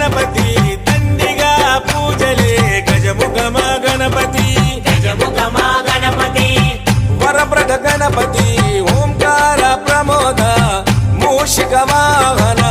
గణపతి దండిగా పూజలే గజముఖమా గణపతి గజముఖమా గణపతి వరప్రద గణపతి ఓంకార ప్రమోద మూషిక వాహన